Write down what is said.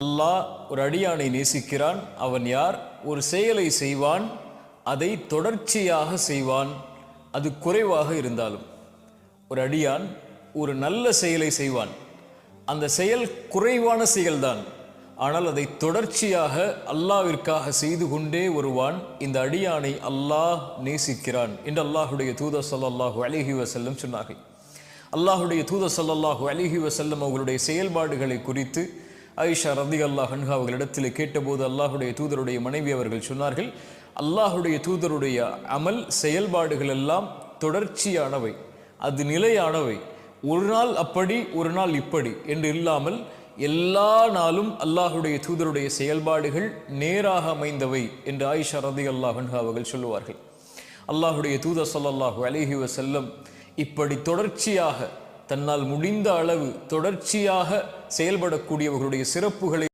அல்லாஹ் ஒரு அடியானை நேசிக்கிறான். அவன் யார்? ஒரு செயலை செய்வான், அதை தொடர்ச்சியாக செய்வான், அது குறைவாக இருந்தாலும். ஒரு அடியான் ஒரு நல்ல செயலை செய்வான், அந்த செயல் குறைவான செயல்தான், ஆனால் அதை தொடர்ச்சியாக அல்லாவிற்காக செய்து கொண்டே வருவான். இந்த அடியானை அல்லாஹ் நேசிக்கிறான் என்று அல்லாஹுடைய தூதர் ஸல்லல்லாஹு அலைஹி வஸல்லம் சொன்னார்கள். அல்லாஹுடைய தூதர் ஸல்லல்லாஹு அலைஹி வஸல்லம் அவர்களுடைய செயல்பாடுகளை குறித்து ஆயிஷா ரலியல்லாஹு அன்ஹா அவர்களிடத்தில் கேட்டபோது அல்லாஹுடைய தூதருடைய மனைவி அவர்கள் சொன்னார்கள், அல்லாஹுடைய தூதருடைய அமல் செயல்பாடுகள் எல்லாம் தொடர்ச்சியானவை, அது நிலையானவை, ஒரு நாள் அப்படி ஒரு நாள் இப்படி என்று இல்லாமல் எல்லா நாளும் அல்லாஹுடைய தூதருடைய செயல்பாடுகள் நேராக அமைந்தவை என்று ஆயிஷா ரலியல்லாஹு அன்ஹா அவர்கள் சொல்லுவார்கள். அல்லாஹுடைய தூதர் ஸல்லல்லாஹு அலைஹி வஸல்லம் இப்படி தொடர்ச்சியாக தன்னால் முடிந்த அளவு தொடர்ச்சியாக செயல்படக்கூடியவர்களுடைய சிறப்புகளை